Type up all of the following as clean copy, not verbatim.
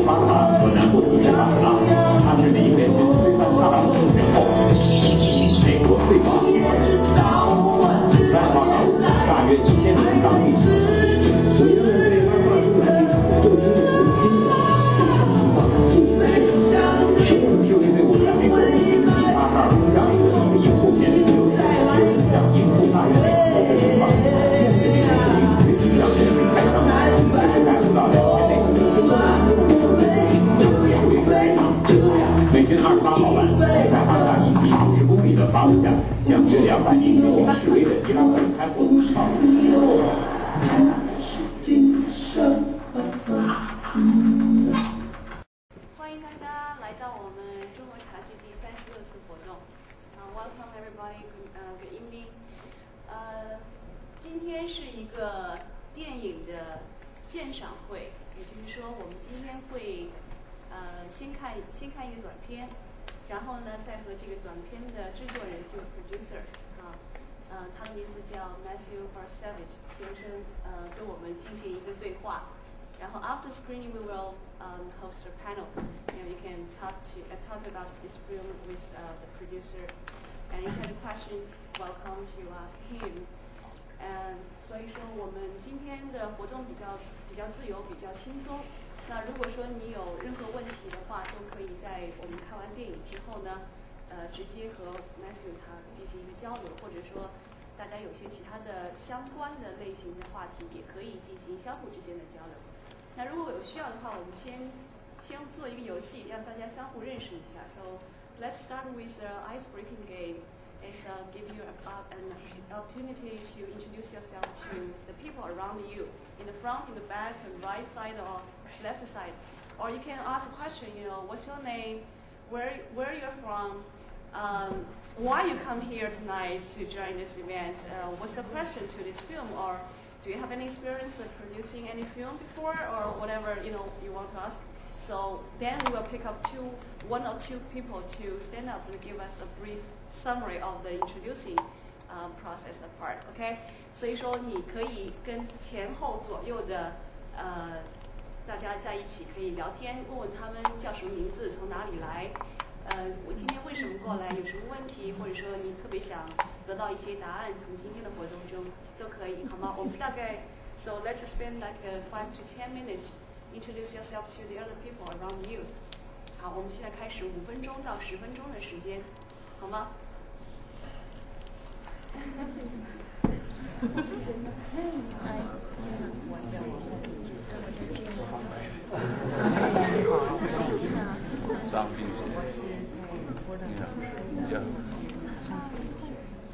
巴卡和南部提审法郎，他是美英联军推翻萨达姆政权后，美国最高领导人。在华岛，大约1000名当地死。美国人对阿萨斯兰机场的斗争的攻击，对他们进行了救援队伍在美国第82空降营的一个营户前就向营户大院内投掷手棒，面对美国士兵随即向人民开枪，这是感受到2000内的争斗处于非常。美军28号晚在阿卡以西50公里的法姆下，向约200名举行示威的伊拉克人开火。欢迎大家来到我们中国茶具第36次活动。Welcome everybody. Good evening. 今天是一个电影的鉴赏会，也就是说，我们今天会先看一个短片，然后呢，再和这个短片的制作人，这个 producer 他的名字叫 Matthew Barsavage 先生，跟我们进行一个对话。然后 after screening we will host a panel. You can talk about this film with the producer, and you have a question, welcome to ask him. 所以说我们今天的活动比较自由，比较轻松。那如果说你有任何问题的话，都可以在我们看完电影之后呢，直接和 Matthew 他进行一个交流，或者说大家有些其他的相关的类型的话题，也可以进行相互之间的交流。那如果有需要的话，我们先做一个游戏，让大家相互认识一下。So let's start with an ice-breaking game. It's give you an opportunity to introduce yourself to the people around you, in the front, in the back, and right side or left side. Or you can ask a question. What's your name? Where you're from? Why you come here tonight to join this event? What's your question to this film? Or do you have any experience of producing any film before, or whatever you want to ask? So then we will pick up one or two people to stand up and give us a brief summary of the introducing process part. OK? 所以说你可以跟前后左右的大家在一起可以聊天，问问他们叫什么名字，从哪里来。我今天为什么过来？有什么问题？或者说你特别想得到一些答案，从今天的活动中都可以，好吗？我们大概 So let's spend like 5 to 10 minutes. Introduce yourself to the other people around you. 好，我们现在开始5分钟到10分钟的时间，好吗？上并且，你好，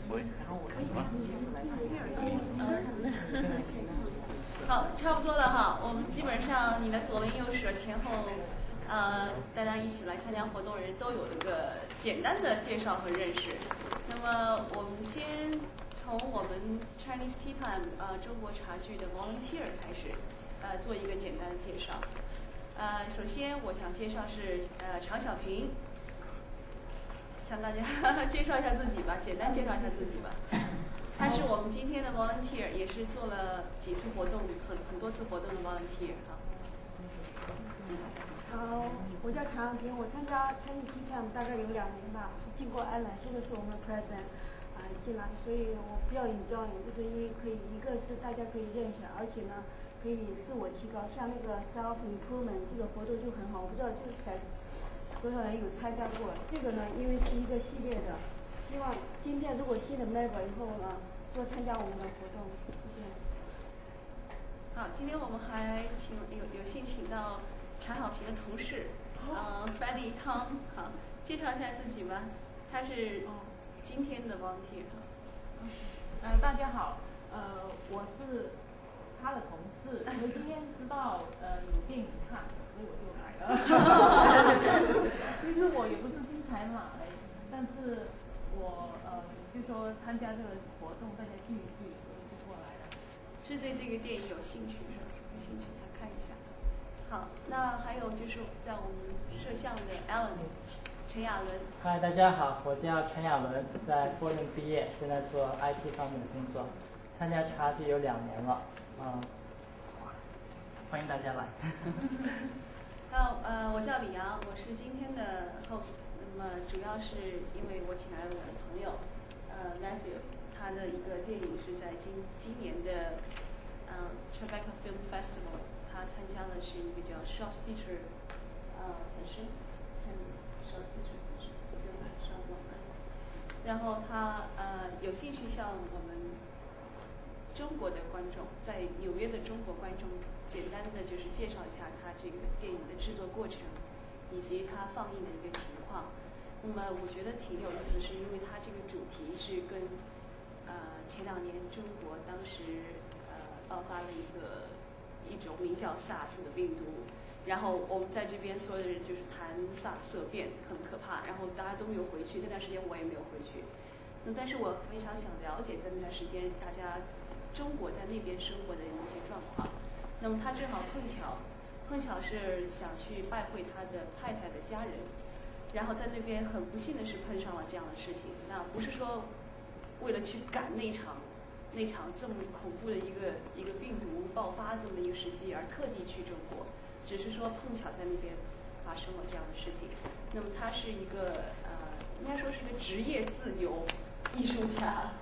喂，好，差不多了哈。我们基本上你的左邻右舍前后，大家一起来参加活动的人都有了个简单的介绍和认识。那么我们先从我们 Chinese Tea Time 中国茶具的 volunteer 开始，做一个简单的介绍。首先我想介绍是常小平，向大家介绍一下自己吧，简单介绍一下自己吧。他是我们今天的 volunteer， 也是做了几次活动，很多次活动的 volunteer 好，我叫常小平，我参加 Chinese Tea Time 大概有2年吧，是经过安澜，这个是我们 president 进来，所以我比较enjoy，就是因为一个是大家可以认识，而且呢可以自我提高，像那个 self improvement 这个活动就很好，我不知道就是多少人有参加过。这个呢，因为是一个系列的，希望今天如果新的 member 以后呢，多参加我们的活动，谢谢。好，今天我们还有幸请到常小平的同事，Fanny Tang， 好，介绍一下自己吧。他是今天的 volunteer。大家好，我是他的同事，因为今天知道有电影看，所以我就来了。其实我也不是经常来，但是我就说参加这个活动，大家聚一聚，所以就过来了。是对这个电影有兴趣是吧？有兴趣想看一下。好，那还有就是在我们摄像的 Alan 陈亚伦。嗨，大家好，我叫陈亚伦，在柏林毕业，现在做 IT 方面的工作，参加茶具有2年了，欢迎大家来。我叫李阳，我是今天的 host。那么主要是因为我请来了我的朋友，Matthew， 他的一个电影是在今年的Tribeca Film Festival， 他参加的是一个叫 Short Feature session， Short Feature session， 对吧？上网了。然后他有兴趣向我们中国的观众，在纽约的中国观众，简单的就是介绍一下他这个电影的制作过程，以及他放映的一个情况。那么我觉得挺有意思，是因为他这个主题是跟前2年中国当时爆发了一种名叫 SARS 的病毒，然后我们在这边所有的人就是谈 SARS 色变，很可怕，然后大家都没有回去，那段时间我也没有回去。那但是我非常想了解在那段时间大家中国在那边生活的一些状况。那么他正好碰巧是想去拜会他的太太的家人，然后在那边很不幸的是碰上了这样的事情。那不是说为了去赶那场这么恐怖的一个病毒爆发这么一个时期而特地去中国，只是说碰巧在那边发生了这样的事情。那么他是一个应该说是个职业自由艺术家，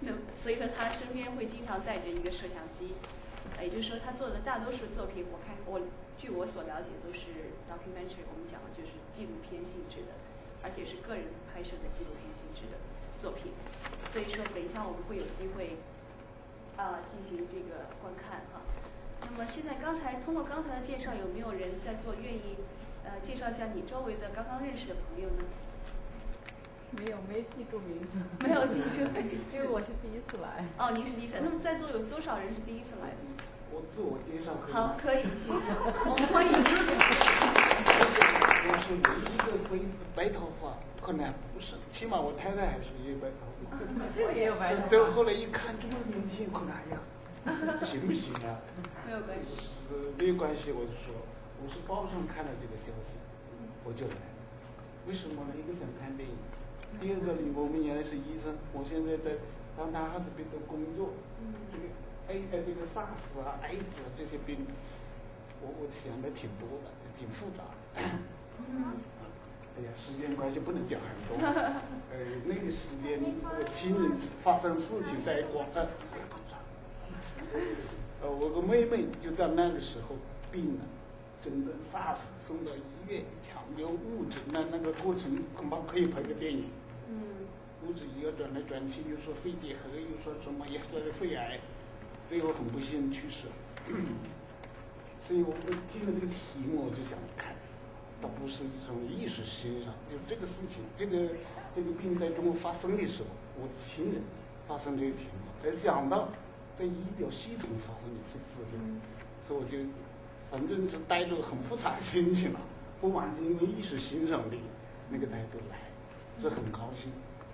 那所以说他身边会经常带着一个摄像机，也就是说他做的大多数作品，据我所了解都是 documentary， 我们讲的就是纪录片性质的，而且是个人拍摄的纪录片性质的作品。所以说等一下我们会有机会进行这个观看哈。那么现在通过刚才的介绍，有没有人在座愿意介绍一下你周围的刚刚认识的朋友呢？没记住名字。没有记住名字，因为我是第一次来。哦，您是第一次。那么在座有多少人是第一次来的？我自我介绍可以吗？好，可以，行，我们欢迎。我是唯一的白头发，可能不是，起码我太太还是有白头发。这个也有白头发。这后来一看这么年轻，可能哎呀，行不行啊？没有关系。没有关系，我就说，我是报上看了这个消息，我就来了。为什么呢？一个想看电影。第二个，我们原来是医生，我现在在当他哈斯比的工作，这个 SARS 啊、艾滋这些病，我想的挺多的，挺复杂的。哎呀，时间关系不能讲很多。那个时间，我亲人发生事情在我个妹妹就在那个时候病了，真的 SARS 送到医院抢救物质，那个过程恐怕可以拍个电影。物质又要转来转去，又说肺结核，又说什么也说肺癌，最后很不幸去世。所以我听了这个题目，我就想看，倒不是从艺术欣赏，就这个事情，这个病在中国发生的时候，我的亲人发生这个情况，而想到在医疗系统发生的这事情，所以我就反正是带着很复杂的心情了，不完全因为艺术欣赏的那个态度来，这很高兴。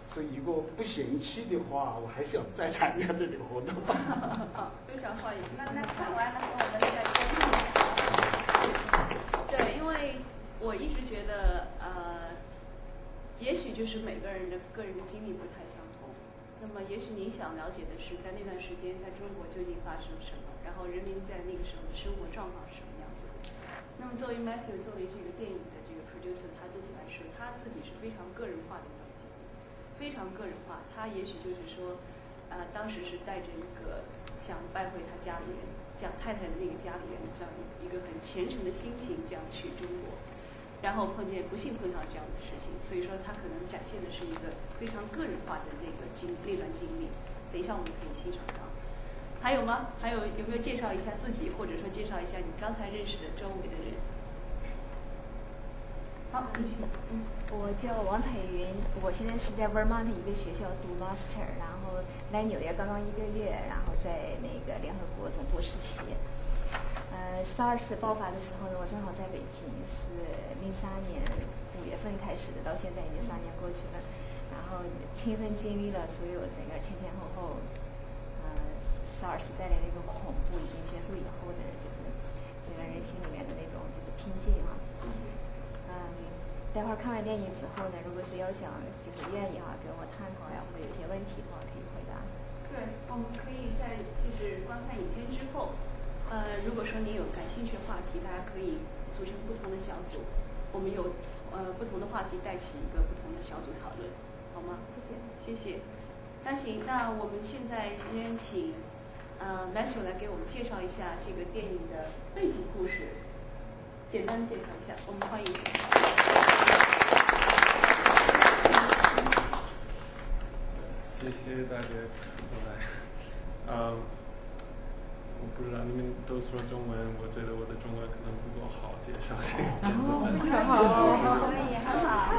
所以如果不嫌弃的话，我还想再参加这个活动。非常欢迎。那看完了和我们再沟通。对，因为我一直觉得也许就是每个人的个人的经历不太相同。那么也许您想了解的是，在那段时间在中国究竟发生什么，然后人民在那个时候的生活状况是什么样子的。那么作为 Matthew， 作为这个电影的这个 producer， 他自己来说，他自己是非常个人化的一段经历。非常个人化，他也许就是说，当时是带着一个想拜会他家里人、讲太太的那个家里人这样一个很虔诚的心情，这样去中国，然后不幸碰到这样的事情，所以说他可能展现的是一个非常个人化的那段经历。等一下我们可以欣赏到。还有吗？有没有介绍一下自己，或者说介绍一下你刚才认识的周围的人？好，你请。我叫王彩云，我现在是在 Vermont 一个学校读 master， 然后来纽约刚刚1个月，然后在那个联合国总部实习。SARS 爆发的时候呢，我正好在北京，是03年5月份开始的，到现在已经3年过去了，然后亲身经历了所有整个前后SARS 带来的一个恐怖已经结束以后的，就是整个人心里面的那种就是拼劲啊。待会儿看完电影之后呢，如果是要想就是愿意跟我探讨呀，或者有些问题的话，可以回答。对，我们可以在就是观看影片之后，如果说您有感兴趣的话题，大家可以组成不同的小组，我们有不同的话题带起一个不同的小组讨论，好吗？谢谢。那行，那我们现在先请Matthew 来给我们介绍一下这个电影的背景故事，简单介绍一下，我们欢迎。谢谢大家过来。我不知道你们都说中文，我觉得我的中文可能不够好介绍这个片子。太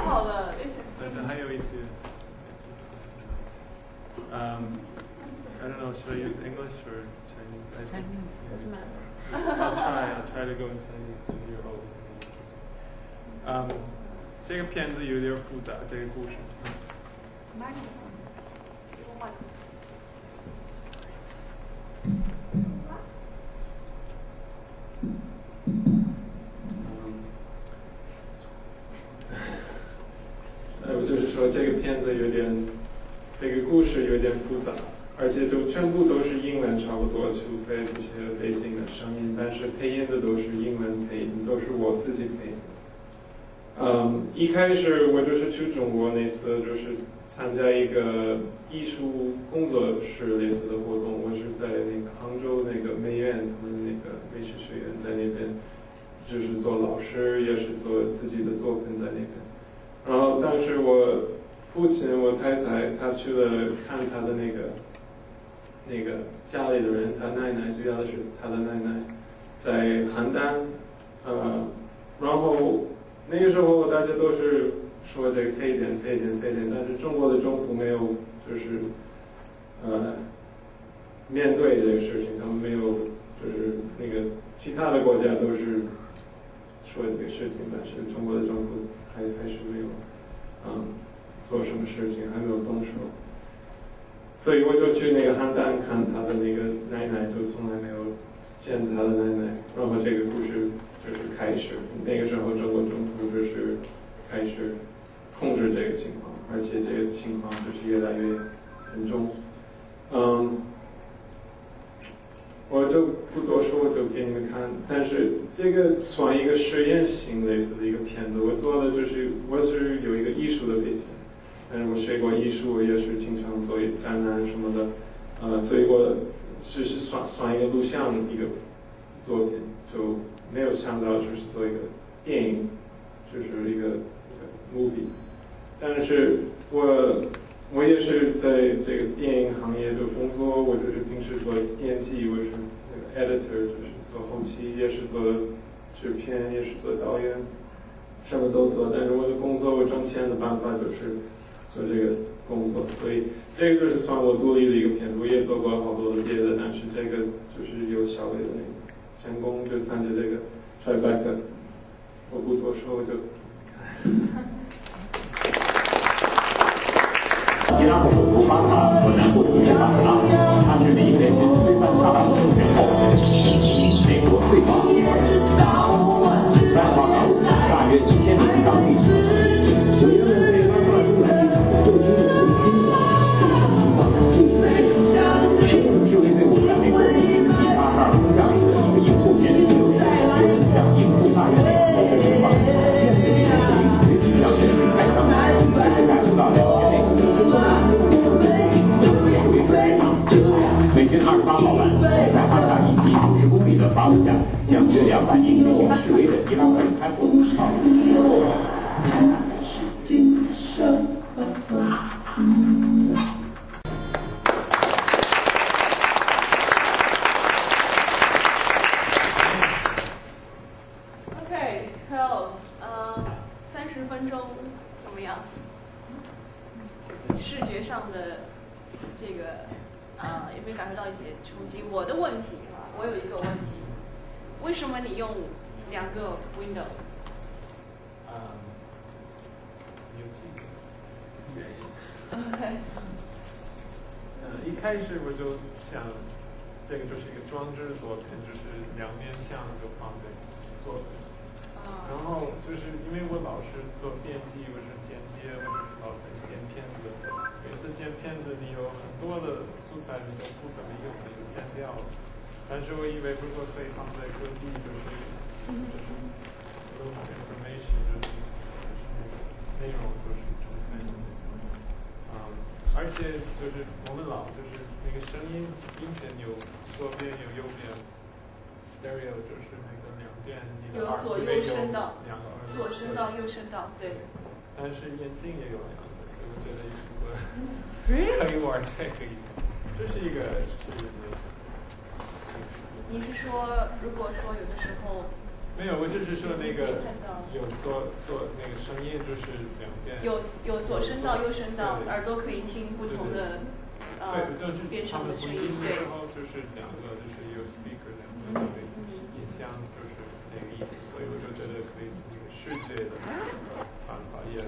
好了。但是还有一些。I don't know, should I use English or Chinese? Doesn't matter. I'll try to go in Chinese because you're older. 这个片子有点复杂，这个故事。我就是说这个片子有点，这个故事有点复杂，而且就全部都是英文差不多，除非这些背景的声音，但是配音的都是英文配音，都是我自己配音。一开始我就是去中国那次，就是参加一个艺术工作室类似的活动，我是在那个杭州那个美院，他们那个美术学院在那边，就是做老师，也是做自己的作品在那边。然后当时我父亲、我太太，他去了看他的那个家里的人，他奶奶，主要的是他的奶奶在邯郸，然后那个时候大家都是说这个非典，但是中国的政府没有就是面对这个事情，他们没有就是那个其他的国家都是说这个事情，但是中国的政府还是没有做什么事情，还没有动手，所以我就去那个邯郸看他的那个奶奶，就从来没有见他的奶奶，然后这个故事就是开始，那个时候中国政府就是开始控制这个情况，而且这个情况就是越来越严重。我就不多说，我就给你们看。但是这个算一个实验性类似的一个片子。我做的就是我是有一个艺术的背景，但是我学过艺术，我也是经常做展览什么的，所以我只是算一个录像一个作品，就没有想到就是做一个电影，就是一个 movie。但是我也是在这个电影行业的工作，我就是平时做编辑，我是那个 editor， 就是做后期，也是做制片，也是做导演，什么都做。但是我的工作，我挣钱的办法就是做这个工作，所以这个就是算我独立的一个片子。我也做过好多的别的，但是这个就是有小微的那个成功，就参加这个 Tribeca。我不多说，我就伊拉克首都巴塔和南部城市巴格拉，他是美英联军推翻萨达姆政权后，美国最高领导人。在巴格拉，大约1000名当地居民。有人对阿萨斯来进行对军的攻击，情况进行平衡示威队伍在美国以阿萨尔空降的一个营户前进流血，有人向营户大院内投掷释放，面对这些示威随即向人民开枪，这是感受到2天内美军28号晚在巴塔以西50公里的法鲁加，向约200名进行示威的伊拉克人开火。Okay, so 30分钟怎么样？视觉上的这个有没有感受到一些冲击？我的问题我有一个问题，为什么你用2个 window？ 有几个原因。一开始我就想，这个就是一个装置作品，就是2面墙就放在作品。然后就是因为我老是做编辑，我是剪接，我就是老在剪片子。每次剪片子，你有很多的素材，你都不怎么用，你就剪掉了。但是我以为如果可以放在各地，就是 of information 就是内容都是充分的而且就是我们老就是那个声音音频有左边有右边 stereo 就是那个两边你的有左右声道，左声道右声道，对。但是眼镜也有两个，所以我觉得可以玩这个，这是一个你是说，如果说有的时候没有，我就是说那个有做那个声音，就是两边有左声道、右声道，耳朵可以听不同的边上的声音，对。然后就是两个，就是有 speaker 两个音箱，就是那个意思，所以我就觉得可以从那个视觉的办法也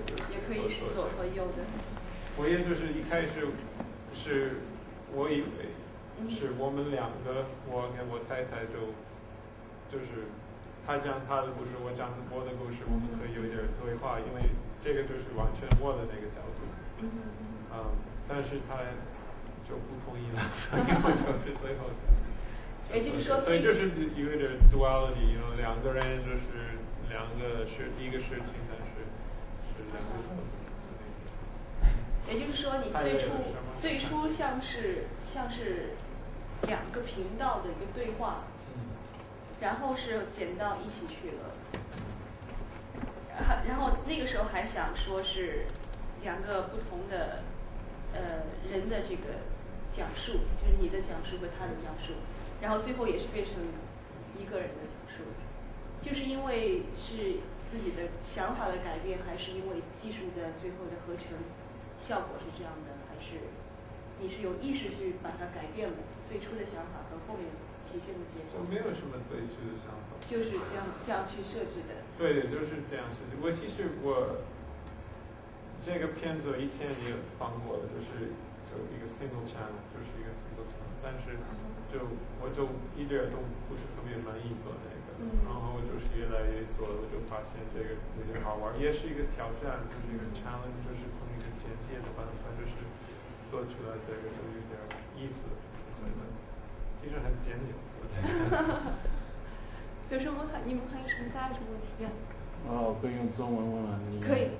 可以是左和右的。我也就是一开始是我以为是我们两个，我跟我太太就是他讲他的故事，我讲我的故事，我们可以有一点对话，因为这个就是完全我的那个角度。但是他就不同意了，所以我就是最后。也就是说，所以就是有一点 duality， 两个人就是两个是一个事情，但是两个角度。也就是说，你最初像是两个频道的一个对话，然后是剪到一起去了，然后那个时候还想说是两个不同的人的这个讲述，就是你的讲述和他的讲述，然后最后也是变成一个人的讲述，就是因为是自己的想法的改变，还是因为技术的最后的合成效果是这样的，还是你是有意识去把它改变了最初的想法和后面体现的结果？我没有什么最初的想法，就是这样去设置的。对，就是这样设置。其实这个片子以前也放过了，就一个 single channel， 就是一个 single channel， 但是我一点都不是特别满意做那个，然后我就是越来越做，我就发现这个有点好玩，也是一个挑战，就是一个 challenge， 就是从一个简介的办法，就是做出来这个就有点意思，我觉得其实很别扭。有什么你们还有什么大家有什么问题？我可以用中文问了你。可以。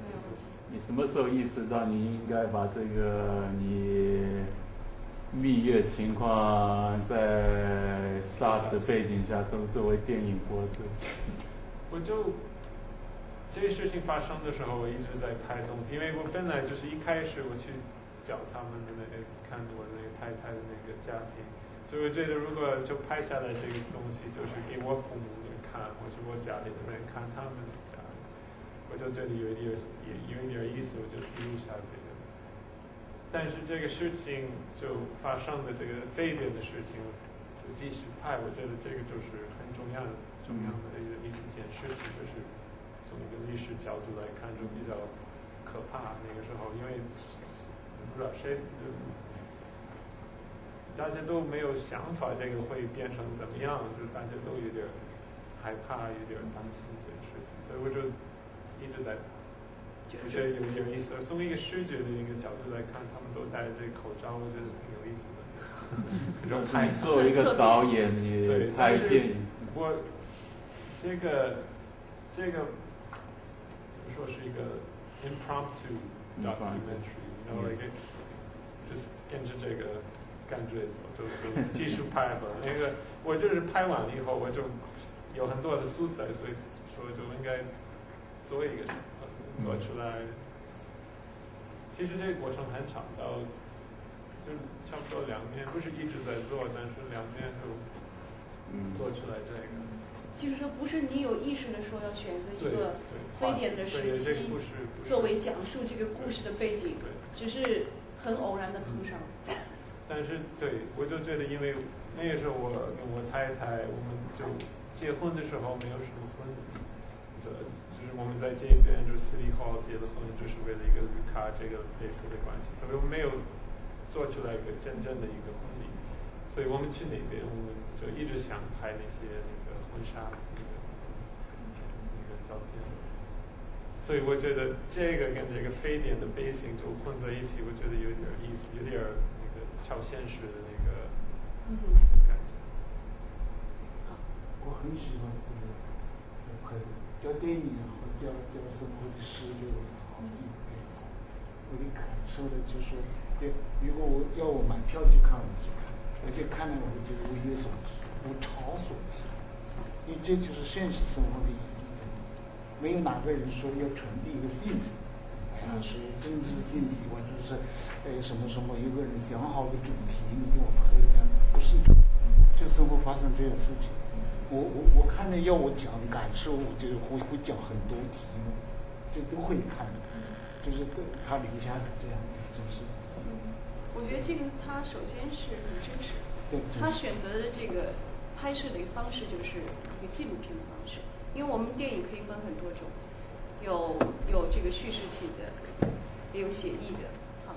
你什么时候意识到你应该把这个你蜜月情况在 SARS 的背景下都作为电影播出？这些事情发生的时候，我一直在拍东西，因为我本来就是一开始我去找他们的看我那个太太的那个家庭，所以我觉得如果就拍下来这个东西，就是给我父母人看，或者我家里的人看他们的家里，我就觉得有一点意思，我就记录下这个。但是这个事情就发生的这个非典的事情，就继续拍，我觉得这个就是很重要的一件事情，就是从一个历史角度来看，就比较可怕。那个时候，因为不知道大家都没有想法，这个会变成怎么样，就大家都有点害怕，有点担心这个事情，所以我就一直在拍。我觉得有点意思。从一个视觉的一个角度来看，他们都戴着这个口罩，我觉得挺有意思的。你作为一个导演，你拍电影，我这个怎么说是一个 impromptu documentary， 然后就是跟着这个感觉走，就继续拍吧。那个我就是拍完了以后，我就有很多的素材，所以说就应该做一个做出来。其实这个过程很长，就差不多2年，不是一直在做，但是2年就做出来这个。就是说，不是你有意识的说要选择一个非典的时期作为讲述这个故事的背景，只是很偶然的碰上。但是我就觉得，因为那个时候我跟我太太，我们就结婚的时候没有什么婚，就是我们在这边就City Hall结了婚，就是为了一个绿卡这个类似的关系，所以我们没有做出来一个真正的一个婚礼，所以我们去那边，我们就一直想拍那些婚纱那个照片，所以我觉得这个跟这个非典的背景就混在一起，我觉得有点意思，有点那个超现实的那个感觉。我很喜欢拍叫电影和叫生活的实流好几遍。我的感受的就是，对，如果我买票去看，我就看，而且看了我就物有所值，物超所值，因为这就是现实生活的意义。没有哪个人说要传递一个信息，是政治信息，或者是什么什么，有个人想好的主题，你给我拍一张，不是，就生活发生这样事情。我看了要我讲感受，我就会讲很多题目，这都会看的，就是他留下的这样的真实。我觉得这个他首先是很真实，对，他选择的这个拍摄的一个方式就是一个纪录片的方式。因为我们电影可以分很多种，有这个叙事体的，也有写意的，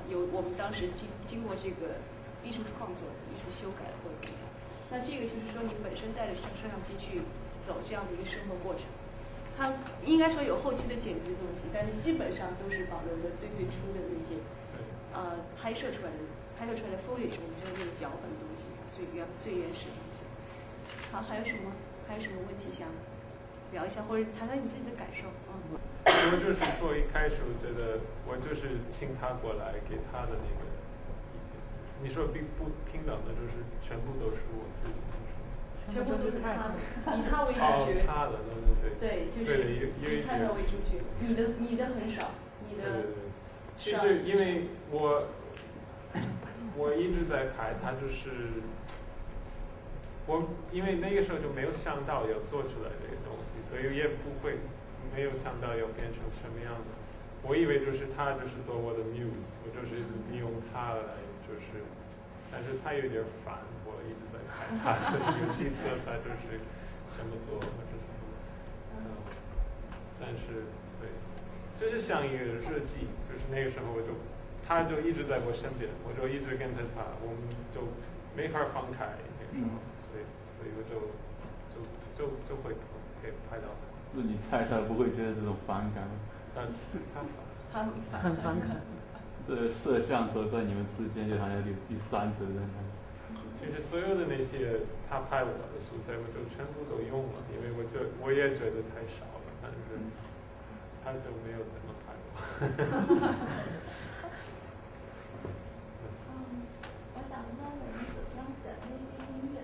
有我们当时经过这个艺术创作、艺术修改或者怎么样。那这个就是说，你本身带着摄像机去走这样的一个生活过程，它应该说有后期的剪辑的东西，但是基本上都是保留着最初的那些，拍摄出来的 footage， 我们说那个脚本的东西，最原始的东西。好，还有什么问题想聊一下，或者谈谈你自己的感受？我就是说，一开始我觉得我就是请他过来给他的那个意见。你说不平等的，就是全部都是我自己。全部都是他，以他为主角。他的，对。对，就是以他的为主角。你的很少，你的。对。其实因为我一直在拍，他就是。因为那个时候就没有想到要做出来这个东西，所以也没有想到要变成什么样的。我以为就是他就是做我的 muse， 我就是利用他来就是，但是他有点烦，我一直在拍他，所以有几次他就是这么做或者什么，但是对，就是像一个日记，就是那个时候他就一直在我身边，我就一直跟着他，我们就没法放开。所以我就会可以拍到他。那你太太不会觉得这种反感吗？他很反感。这摄像头在你们之间就好像有第三者在那里。就是所有的那些他拍我的素材，我就全部都用了，因为我也觉得太少了，但是他就没有怎么拍我。我想问我们怎么样选那些音乐？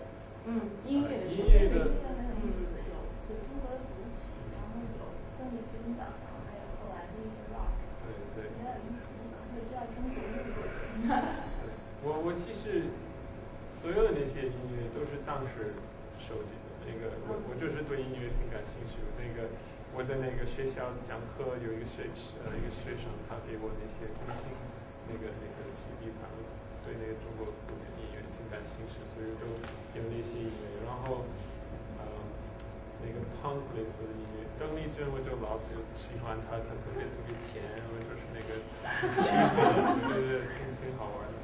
音乐的现在很有意思，有中国的舞曲，然后有邓丽君的，然后还有后来的一些 rock， 对，比较有意思，你可能会知道中国乐队。我其实所有的那些音乐都是当时收集的。那个我就是对音乐挺感兴趣的。那个我在那个学校讲课，有一个学生他给我那些钢琴那个 CD 盘，对那个中国古典音乐挺感兴趣，所以都有那些音乐。然后那个 punk 类似的音乐，邓丽君我就老是喜欢她，她特别甜，我就是那个气色，我觉得挺好玩的，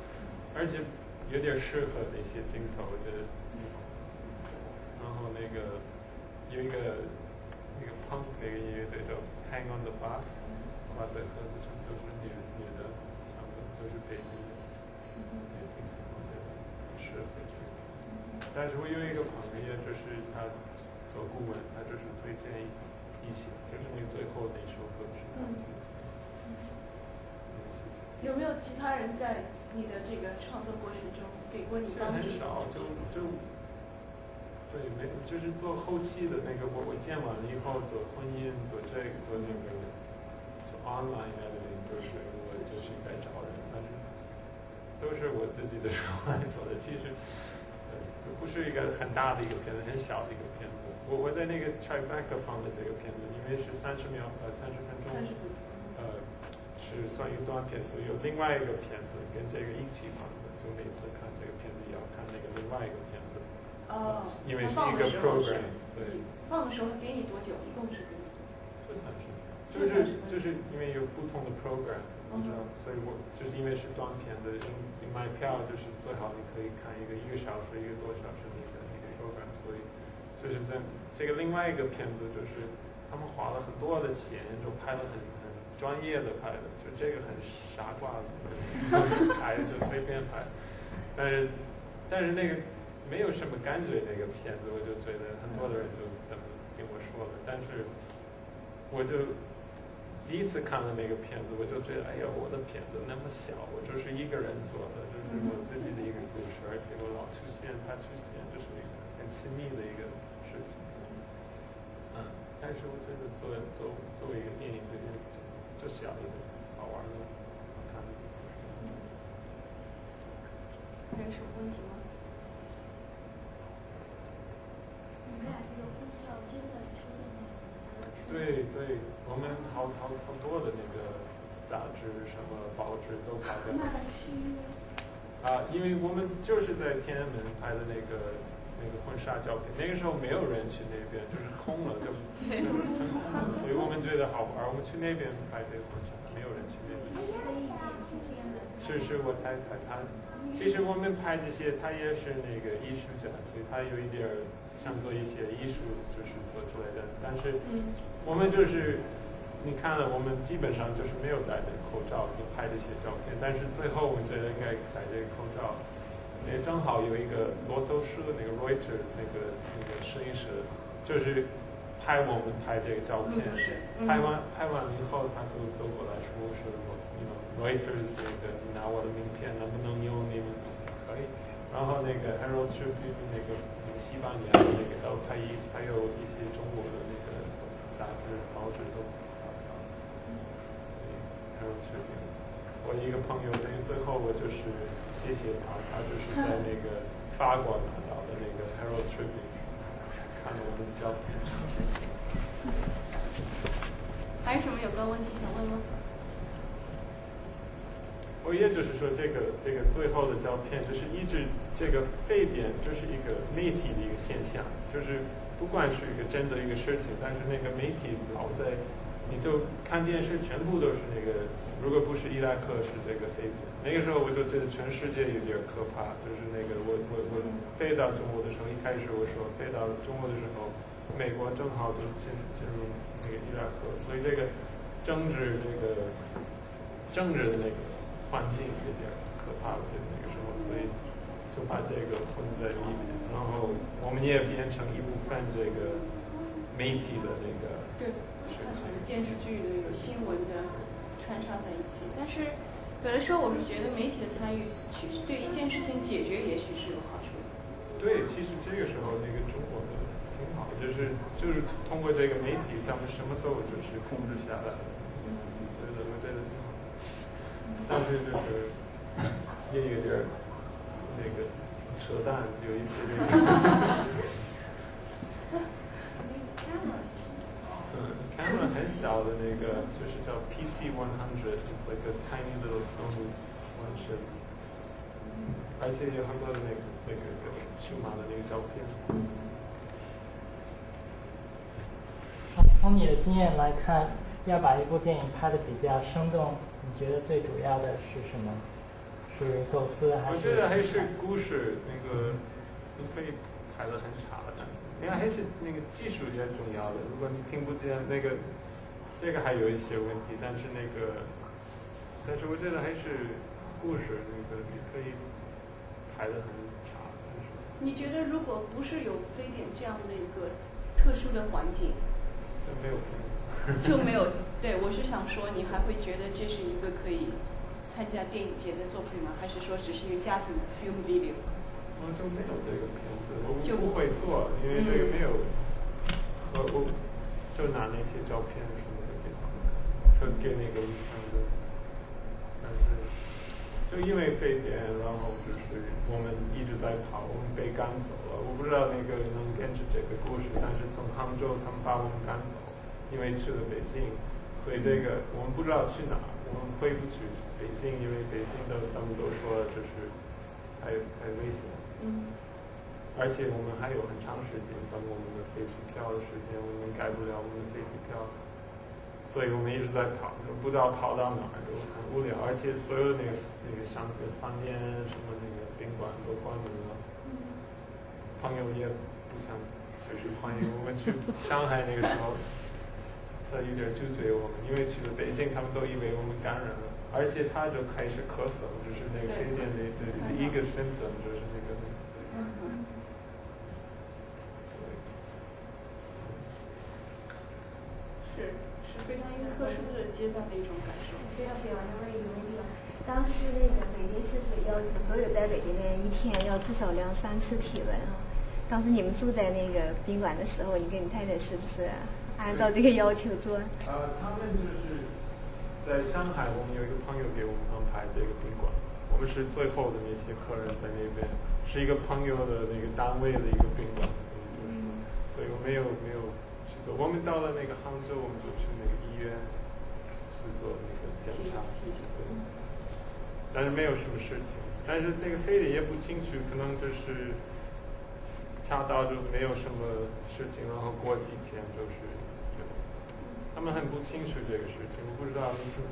而且有点适合那些镜头，我觉得挺好。然后那个有一个那个 punk 那个音乐队叫 Hang on the Box， 挂在盒子上都是女的唱的，都是北京的，也挺我觉得适合这个。但是我有一个朋友，就是他做顾问，他就是推荐一些，就是那最后那首歌是他推荐。有没有其他人在你的这个创作过程中给过你帮助？很少，对，没就是做后期的那个，我见完了以后做婚姻，做这个，做那个，做 online editing，就是我就是应该找人，但是都是我自己的手来做的，其实。就不是一个很大的一个片子，很小的一个片子。我在那个 Tribeca 放的这个片子，因为是30分钟，是算一个短片，所以有另外一个片子跟这个一起放的。就每次看这个片子也要看那个另外一个片子。因为是一个 program， 对。放的时候给你多久？一共是给你多久？就30分。就是因为有不同的 program， 你知道，所以我就是因为是短片的，你买票就是最好你可以看一个小时、1个多小时的一个 program， 所以就是在这个另外一个片子，就是他们花了很多的钱，就拍了很专业的拍的，就这个很傻瓜的，就拍就随便拍，但是那个没有什么感觉那个片子，我就觉得很多的人就跟我说了，但是我就第一次看了那个片子，我就觉得，哎呀，我的片子那么小，我就是一个人做的，就是我自己的一个故事，而且我老出现，他出现，就是一个很亲密的一个事情。但是我觉得作为一个电影，就小一点，好玩的，看的。还有什么问题吗？你们俩这个婚照真的出的那个？对，我们好多的那个杂志、什么报纸都拍的。那是因为因为我们就是在天安门拍的那个婚纱照片，那个时候没有人去那边，就是空了，就真空了，所以我们觉得好玩，我们去那边拍这个婚纱，没有人去那边。是我太太她，其实我们拍这些，他也是那个艺术家，所以他有一点想做一些艺术，就是做出来的。但是我们就是你看了，我们基本上就是没有戴着口罩就拍这些照片，但是最后我们觉得应该戴这个口罩。也正好有一个罗头社那个 Reuters 那个摄影师，就是拍我们拍这个照片，拍完以后他就走过来说Reuters 那个你拿我的名片能不能用你们？可以。然后那个 Herald Tribune 那个西班牙的那个 El País， 还有一些中国的那个杂志报纸都发表，所以 Herald Tribune。我一个朋友，等于最后我就是谢谢他，他就是在那个法国拿到的那个 Herald Tribune 看了我们的照片。还有什么有个问题想问吗？我也就是说，这个最后的照片，就是一直这个非典就是一个媒体的一个现象，就是不管是一个真的一个事情，但是那个媒体老在，你就看电视全部都是那个。如果不是伊拉克，是这个非典。那个时候我就觉得全世界有点可怕，就是那个我飞到中国的时候，一开始我说飞到中国的时候，美国正好就进入那个伊拉克，所以这个政治的那个环境有点可怕，我觉得那个时候，所以就把这个混在里面，然后我们也变成一部分这个媒体的那个事情，电视剧的有新闻的。穿插在一起，但是有的时候我是觉得媒体的参与，其实对一件事情解决也许是有好处的。对，其实这个时候那个中国的挺好，就是通过这个媒体，他们什么都就是控制下来了，所以我觉得挺好。但是就是也有点那个扯淡，有一些那个。camera 很小的那个，就是叫 PC100，it's like a tiny little Sony one chip， 而且有很多的那个数码的那个照片。从你的经验来看，要把一部电影拍得比较生动，你觉得最主要的是什么？是构思还是？我觉得还是故事，那个你可以拍得很长的。应该还是那个技术也重要的。如果你听不见那个，这个还有一些问题，但是我觉得还是故事那个你可以拍得很长。你觉得如果不是有非典这样的一个特殊的环境，就没有对，我是想说，你还会觉得这是一个可以参加电影节的作品吗？还是说只是一个家庭 film video？我就没有这个片子，我不会做，因为这个没有，我就拿那些照片什么的给他们看，给那个医生的。但是就因为非典，然后就是我们一直在跑，我们被赶走了。我不知道那个能跟着这个故事，但是从杭州他们把我们赶走，因为去了北京，所以这个我们不知道去哪，我们回不去北京，因为北京他们都说就是太危险。而且我们还有很长时间等我们的飞机票的时间，我们改不了我们的飞机票，所以我们一直在跑，就不知道跑到哪儿，就很无聊。而且所有的那个饭店什么那个宾馆都关门了，朋友也不想就是欢迎我们去上海那个时候，他有点拒绝我们，因为去了北京，他们都以为我们感染了，而且他就开始咳嗽，就是那个非典的一个 symptom 就是那个。阶段的一种感受。对不起，我能问一个问题吗？当时那个北京市府要求所有在北京的人一天要至少量3次体温啊。当时你们住在那个宾馆的时候，你跟你太太是不是按照这个要求做？他们就是在上海，我们有一个朋友给我们安排这个宾馆，我们是最后的那些客人在那边，是一个朋友的那个单位的一个宾馆，所以我没有去做。我们到了那个杭州，我们就去那个医院去做那个检查，对，但是没有什么事情。但是那个非得也不清楚，可能就是恰到就没有什么事情，然后过几天就是他们很不清楚这个事情，我不知道你可能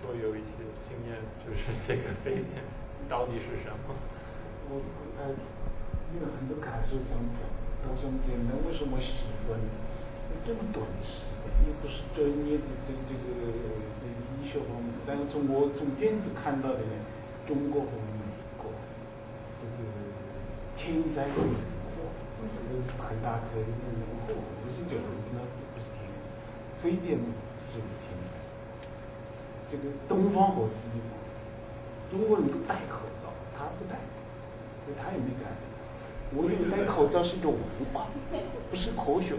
多有一些经验，就是这个非典到底是什么。我有很多感受想讲，我想简单为什么喜欢这么短的时间，又不是专业的这个医学方面，但是从电子看到的呢，中国和美国这个天灾人祸，大可以人祸，我是觉得那不是天灾，非典是个天灾。这个东方和西方，中国人都戴口罩，他不戴，所以他也没改变。我认为戴口罩是一种文化，不是科学。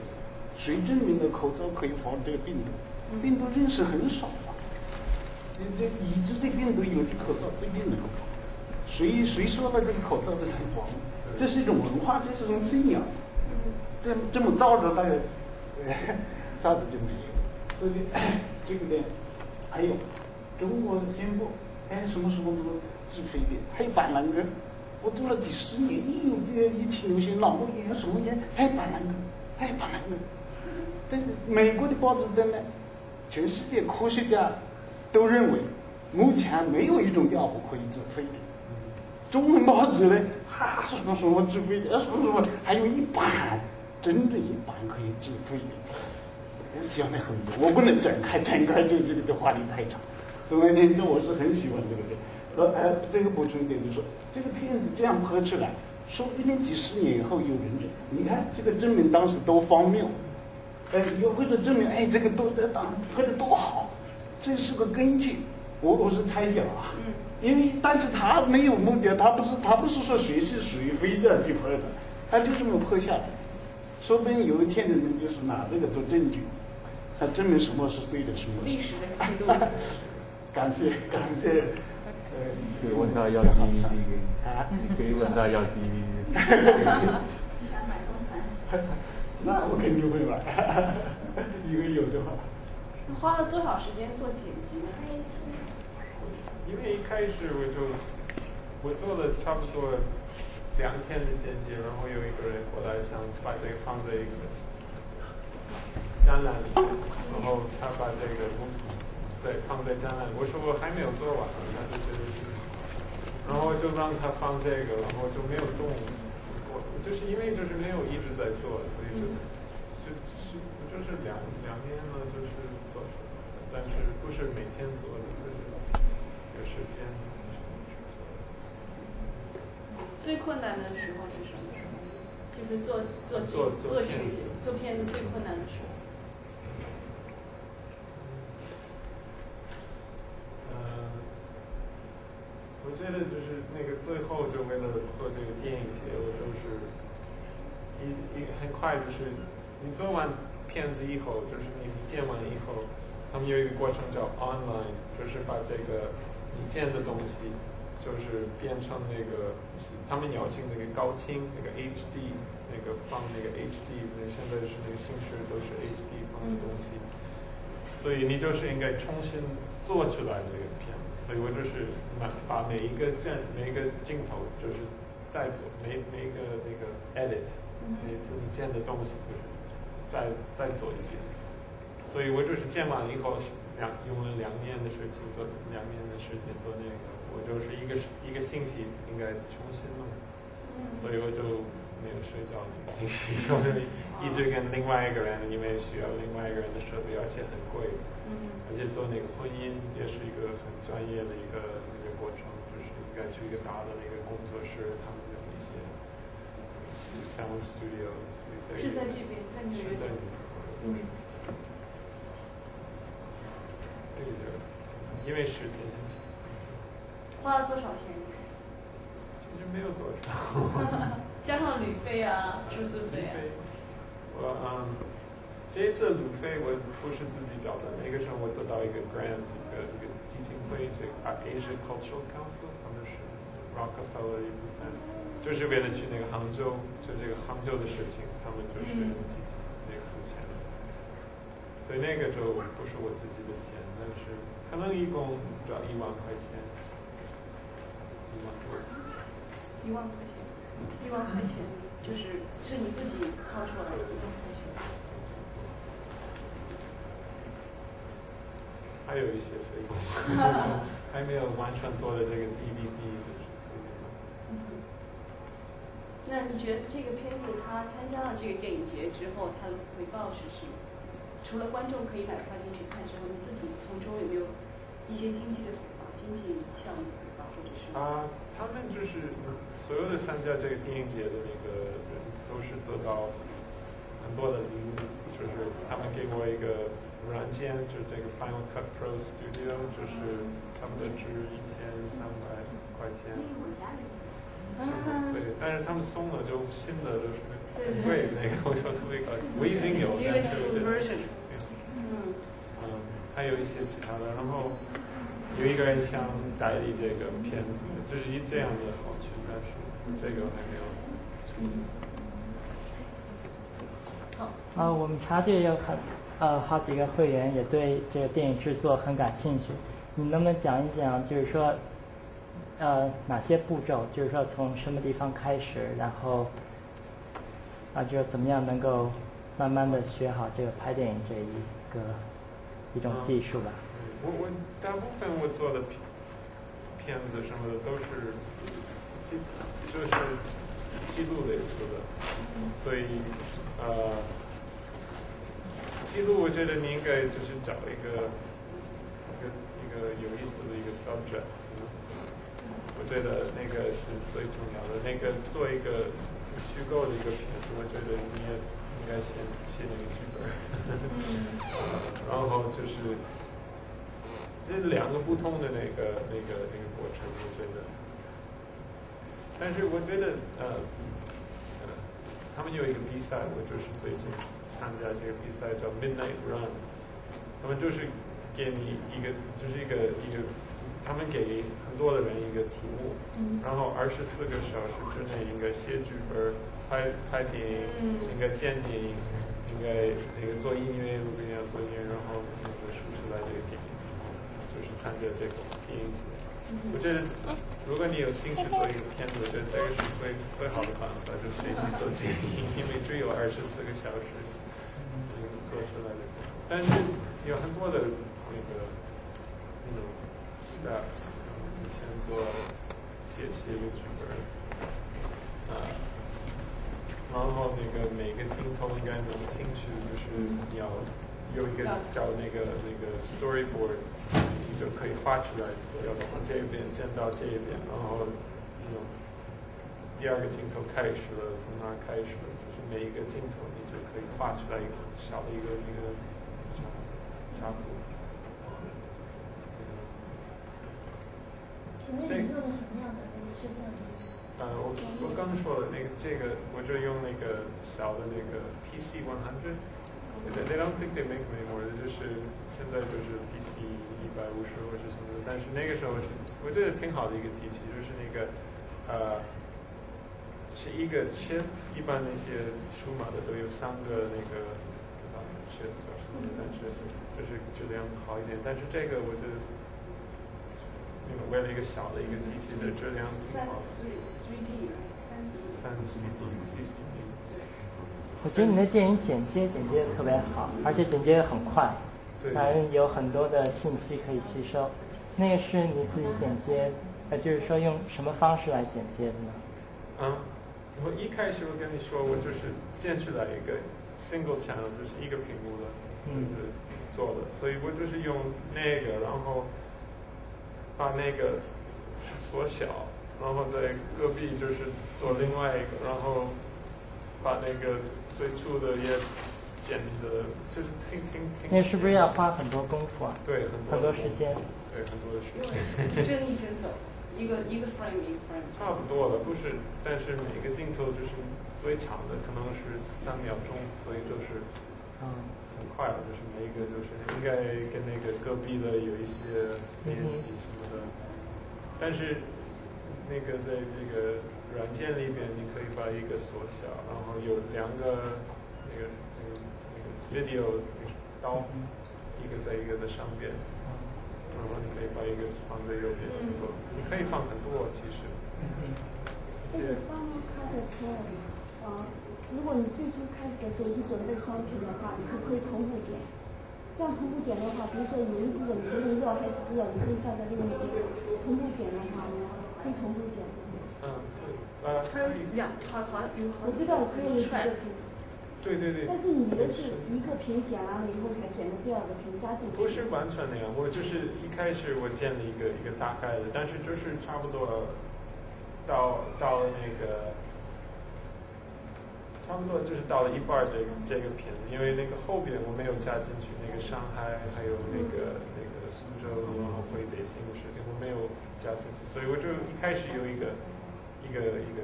谁证明了口罩可以防这个病毒？病毒认识很少嘛。这已知这病毒有这口罩不一定能够防。谁说了这个口罩就能防？这是一种文化，这是一种信仰。这么造着，大家啥子就没有。所以这个呢，还有中国宣布，什么什么都治非典，还有板蓝根。我做了几10年，一有这个疫情流行，脑膜炎什么炎，还有板蓝根，还有板蓝根。但是美国的报纸登呢，全世界科学家都认为，目前没有一种药物可以治非典。中文报纸呢，什么什么治非典，什么什么，还有一版，真的一版可以治非典。我想的很多，我不能展开这个话题太长。总而言之，我是很喜欢这个的。这个补充一点就是说，这个片子这样拍出来，说不定几10年以后有人认。你看这个证明当时多荒谬，又或者证明这个拍的多好，这是个根据。我是猜想啊，因为但是他没有目的，他不是说谁是属于非这样去拍的，他就这么拍下来。说不定有一天的人就是拿这个做证据，他证明什么是对的，什么是历史的记录。感谢。可以问他要 DVD 你可以问他要 DVD 那我肯定会买，因为有的话。花了多少时间做剪辑呢？因为一开始我做了差不多2天的剪辑，然后有一个人过来想把这个放在一个展览里面，然后他把这个放在展览，我说我还没有做完，他就觉得是，然后就让他放这个，然后就没有动。我就是因为就是没有一直在做，所以就是两年了，就是做出来的，但是不是每天做的，就是有时间。最困难的时候是什么时候？就是做片子最困难的时候。我觉得就是那个最后就为了做这个电影节，我就是很快就是你做完片子以后，就是你剪完以后，他们有一个过程叫 online， 就是把这个你剪的东西，就是变成那个他们邀请那个高清那个 HD 那个放那个 HD， 现在是那个形式都是 HD 放的东西，所以你就是应该重新做出来这个片子。所以我就是把每一个镜头就是再做每一个那个 edit， 每一次你剪的东西就是再做一遍。所以我就是剪完以后用了2年的时间做2年的时间做那个，我就是一个星期应该重新弄，所以我就没有睡觉那个星期，就是一直跟另外一个人，因为需要另外一个人的设备，而且很贵。而且做那个婚姻也是一个很专业的一个过程，就是应该去一个大的那个工作室，他们有一些 sound studio， 是在这边，在纽约。是在纽约做的。因为时间很紧。花了多少钱？其实没有多少。加上旅费啊，住宿费啊。这一次旅费我不是自己找的，那个时候我得到一个 grant， 一个基金会，这个 Asia Cultural Council， 他们是 Rockefeller 一部分，就是为了去那个杭州，就这个杭州的事情，他们就是那个付钱的，所以那个就不是我自己的钱，但是可能一共只要1万块钱，1万多。1万块钱，1万块钱是你自己掏出来的1万块钱。还有一些费用，还没有完全做的这个 DVD， 就是随便。那你觉得这个片子它参加了这个电影节之后，它的回报是什么？除了观众可以买票进去看之后，你自己从中有没有一些经济的回报、经济效益的回报，或者是？他们就是所有的参加这个电影节的那个人，都是得到很多的礼物，就是他们给我一个软件，就是这个 Final Cut Pro Studio， 就是差不多值1300块钱。对，但是他们送了就新的就是很贵，那个我说特别高兴。我已经有，但是还有一些其他的，然后有一个人想代理这个片子，就是这样的好处，但是这个还没有。我们茶队有好几个会员也对这个电影制作很感兴趣，你能不能讲一讲，就是说，哪些步骤，就是说从什么地方开始，然后，就是怎么样能够慢慢的学好这个拍电影这一种技术吧？我大部分我做的片子什么的都是就是记录类似的，所以记录我觉得你应该就是找一个有意思的一个 subject， 我觉得那个是最重要的。那个做一个虚构的一个片子，我觉得你也应该先写那个剧本，然后就是这2个不同的那个过程，我觉得。但是我觉得他们有一个比赛，我就是最近参加这个比赛叫 Midnight Run， 他们就是给你就是一个，他们给很多的人一个题目，然后24个小时之内应该写剧本、拍电影，应该剪电影，应该那个做音乐，如果你要做音乐，然后那个输出来这个电影，就是参加这个电影节。我觉得，如果你有兴趣做一个片子，我觉得这个是最好的办法，就是学习做电影，因为只有24个小时做出来的。但是有很多的那个steps， 先写一个剧本，然后那个每个镜头应该能清楚，就是你要有一个叫那个 storyboard， 你就可以画出来，要从这边剪到这边，然后第2个镜头开始了，从哪开始了，就是每一个镜头你就可以画出来一个小的一个插图。请问你用的什么样的那个摄像机？我刚说的这个，我就用那个小的那个 PC 100。They don't think they make them anymore， 就是现在就是 PC 150或是什么的，但是那个时候我觉得挺好的一个机器，就是那个是一个 chip， 一般那些数码的都有3个那个chip 叫什么的，但是就是质量好一点，但是这个我觉得为了一个小的一个机器的质量挺好的。3CD。我觉得你的电影剪接的特别好，而且剪接很快，反正有很多的信息可以吸收。那个是你自己剪接，就是说用什么方式来剪接的呢？我一开始我跟你说，我就是剪出来一个 single channel， 就是一个屏幕的，就是做的，所以我就是用那个，然后把那个缩小，然后在隔壁就是做另外一个，然后把那个最初的也剪的，就是听。那是不是要花很多功夫啊？对，很多时间。对，很多的时间。一帧一帧走，一个 frame 一个 frame。差不多了，不是，但是每个镜头就是最长的可能是3秒钟，所以就是很快了，就是每一个就是应该跟那个隔壁的有一些联系什么的，但是那个在这个软件里边，你可以把一个缩小，然后有2个那个 video 刀，一个在一个的上边，然后你可以把一个放在右边做，你可以放很多其实。这个刚刚开的时候，如果你最初开始的时候就准备双屏的话，你可不可以同步剪？这样同步剪的话，比如说有一部分你觉得要还是不要，你可以放在另一边。同步剪的话，可以同步剪。对，它有好有好我知道可以一个屏。对。但是你的是一个屏剪完了以后才剪的第2个屏加进去。不是完全那样，我就是一开始我建了一个大概的，但是就是差不多到了那个。差不多就是到了一半这个片，因为那个后边我没有加进去那个上海还有那个苏州然后回北京的事情，我没有加进去，所以我就一开始有一个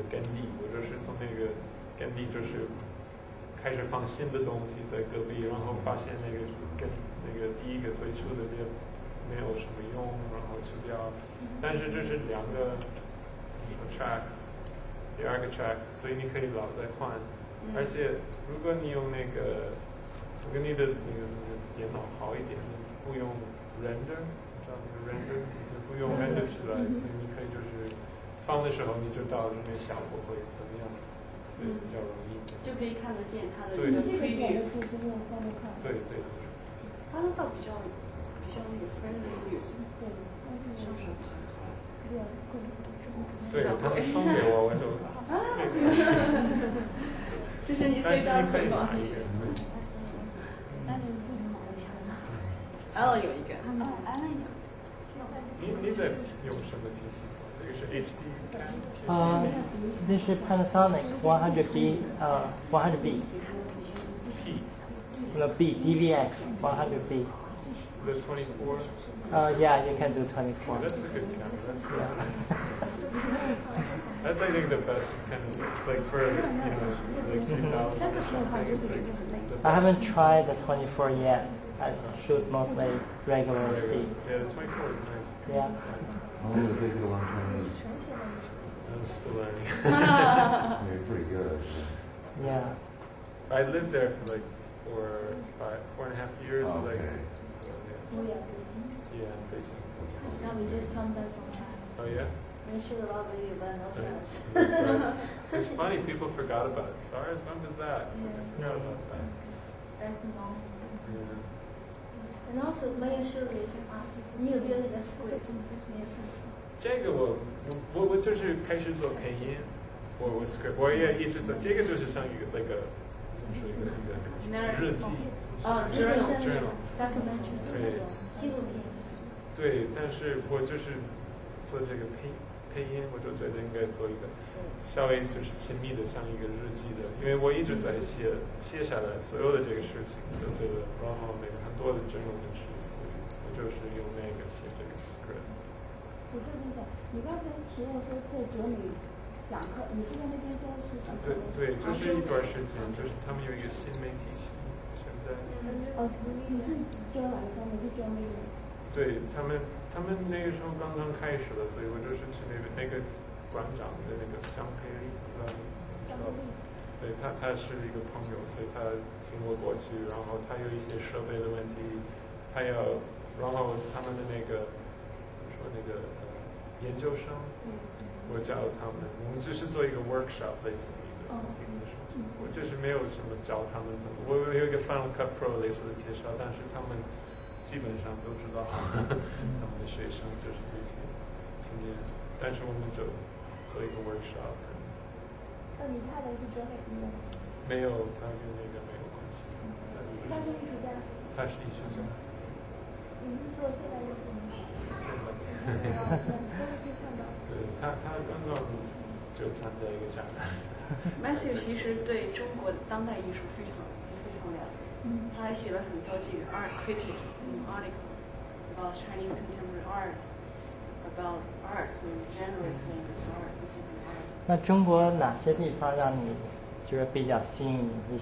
根底，我就是从那个根底就是开始放新的东西在隔壁，然后发现那个跟那个第一个最初的这个没有什么用，然后去掉，但是这是2个怎么说 tracks， 第2个 track， 所以你可以老在换。而且，如果你用那个，如果你的那个电脑好一点，你不用 render， 你知道那个 render， 你就不用 render 出来，所以你可以就是放的时候你就知道这个效果会怎么样，所以比较容易。就可以看得见它的对那个 preview。对。它的话比较那个 friendly use， 对，上手比较好。对，他们送给我，我就这是你最大的推广。L 有一个。你在用什么机器？这个是 HD。this is Panasonic 100B 100B。P。No B DVX 100B。The 24. Yeah, you can do 24. That's a good camera. That's I think the best kind of like for like 2000 or something. It's like I haven't tried the 24 yet. I shoot mostly regular speed. Yeah, the 24 is nice. Yeah. How long does it take you to learn Chinese? I'm still learning. You're pretty good. Yeah. I lived there for like 4.5 years. Oh, okay. Like, so, yeah, basically. Now we just come back from China. Oh yeah. We shoot a lot of video, but no SARS. No SARS. It's funny, people forgot about it. SARS, when was that? Yeah. I forgot about that. That's long. Yeah. And also, when you shoot this, you build a script. 这个我就是开始做配音，我 script 我也一直做，这个就是像一个那个怎么说一个日记，journal documentary 对纪录片。对，但是我就是做这个配音，我就觉得应该做一个稍微就是亲密的，像一个日记的，因为我一直在写下来所有的这个事情，对不对？然后那个很多的journal的事情，我就是用那个写这个 script。我就那个，你刚才提到说在德语讲课，你是在那边教书讲课？对，就是一段时间，就是他们有一个新媒体系，现在。你是教哪个方面？就教那个？对他们那个时候刚刚开始了，所以我就是去那个馆长的那个张培丽，不知道你知道吗？对他是一个朋友，所以他请我过去，然后他有一些设备的问题，然后他们的那个怎么说那个研究生，我教他们，我们只是做一个 workshop 类似的一个我就是没有什么教他们怎么，我有一个 Final Cut Pro 类似的介绍，但是他们基本上都知道他们的学生就是这些经验，但是我们就做一个 workshop。你太太是德美的吗？没有，他跟那个没有关系。他是艺术家。他是艺术家。你是说现在的什么？现在。对，他刚刚就参加一个展览。Matthew 其实对中国当代艺术非常了解，他还写了很多这个 art critic article about Chinese contemporary art, about art and general things, art, particular art. 那中国哪些地方让你就是比较吸引你？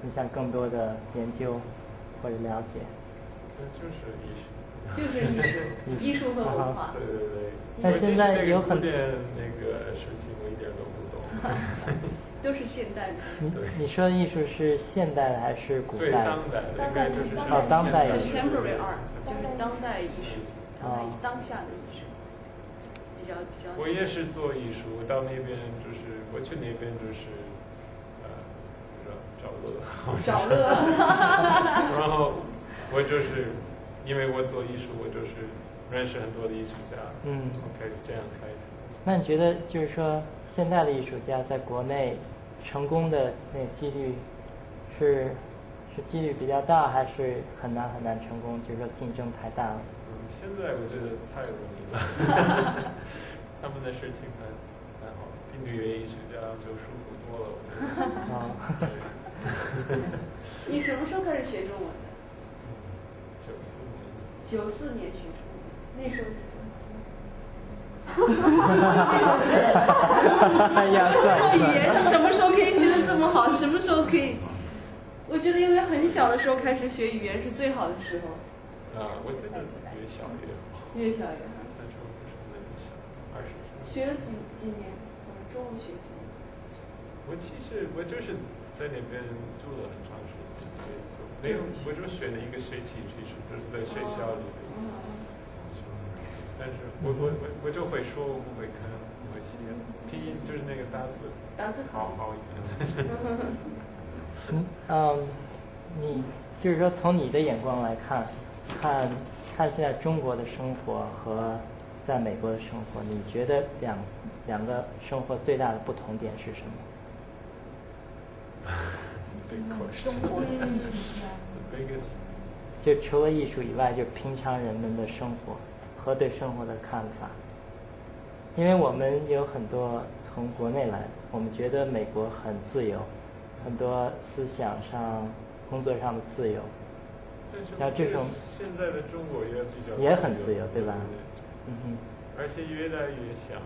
你想更多的研究或者了解？就是艺术。就是艺术，艺术和文化。对对对。那现在有很古典那个事情我一点都不懂。都是现代的。你说的艺术是现代的还是古代？对，当代的，应该就是当代艺术。Contemporary art 就是当代艺术，当下的艺术，比较。我也是做艺术，我到那边就是我去那边就是找乐。然后我就是因为我做艺术，我就是认识很多的艺术家。OK， 这样开始。那你觉得就是说，现在的艺术家在国内成功的那几率是几率比较大，还是很难成功？就是说竞争太大了。现在我觉得太容易了，他们的事情还好，比女艺术家就舒服多了，我觉得。你什么时候开始学中文的？94年学中文，那时候是这个语言什么时候可以学得这么好？什么时候可以？我觉得因为很小的时候开始学语言是最好的时候。我觉得越小越好。越小越好。但是我不是那么小，24。学了几年？中文学几年？我就是在那边住了很长时间，所以就没有，我就学了1个学期，其实都是在学校里面。但是我就会说，我不会看，不会写，拼音就是那个单词好一点。你就是说从你的眼光来看现在中国的生活和在美国的生活，你觉得两个生活最大的不同点是什么？生活的就除了艺术以外，就平常人们的生活和对生活的看法。因为我们有很多从国内来，我们觉得美国很自由，很多思想上、工作上的自由。像这种现在的中国也比较也很自由，对吧？而且越来越像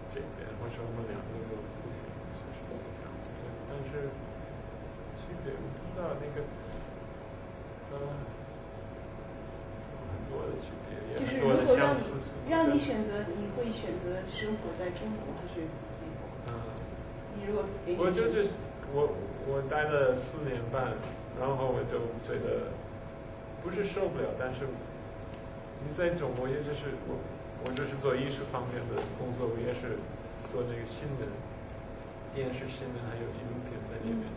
这边，或者我们两个就不行，就是像对，但是区别我不知道那个很多的区别，也很多的相似。让你选择，你会选择生活在中国还是美国？你如果我就是我待了4年半，然后我就觉得不是受不了，但是你在中国也就是我就是做艺术方面的工作，我也是做那个新闻、电视新闻还有纪录片在里面。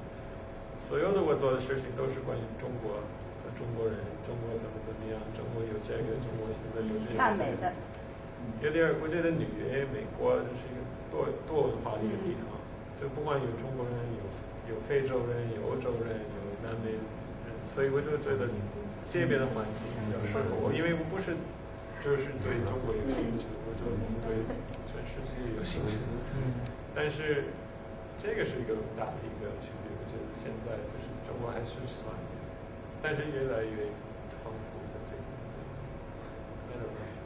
所有的我做的事情都是关于中国和中国人，中国怎么样，中国有这个，中国现在有这个。赞美的。有点，我觉得美国就是一个多文化的一个地方，就不管有中国人，有非洲人，有欧洲人，有南美人，所以我就觉得这边的环境比较适合我，因为我不是就是对中国有兴趣，我就对全世界有兴趣。但是这个是一个大的一个区别，我觉得现在就是中国还是算，但是越来越丰富在这个。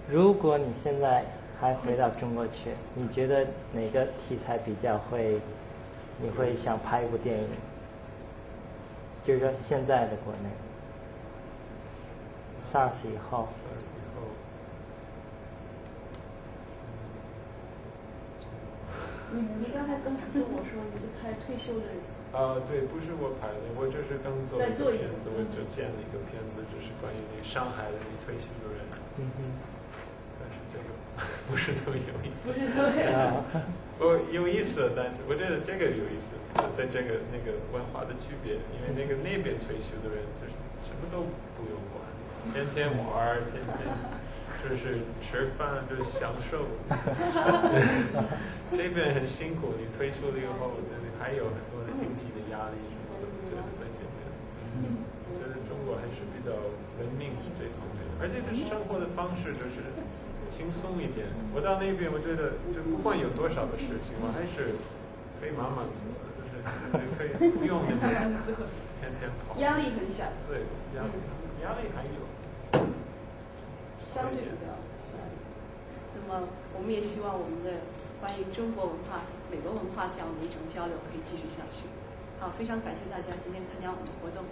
如果你现在还回到中国去，你觉得哪个题材比较你会想拍一部电影？就是说现在的国内，SARS 以后。你刚才跟我说你是拍退休的人。对，不是我拍的，我就是刚做一个片子，我就剪了一个片子，就是关于那个上海的那退休的人。但是这个不是特别有意思。不是特别。有意思，但是我觉得这个有意思，在这个那个文化的区别，因为那边退休的人就是什么都不用管，天天玩，天天就是吃饭，就是享受。这边很辛苦，你退休了以后，还有很多的经济的压力什么的。我觉得在这边，我觉得中国还是比较文明这方面，而且这生活的方式就是轻松一点。我到那边，我觉得就不管有多少的事情，我还是可以慢慢做，就是可以不用那么天天跑。压力很小。对，压力还有。相对比较那么我们也希望我们的关于中国文化、美国文化这样的一种交流可以继续下去。好，非常感谢大家今天参加我们的活动。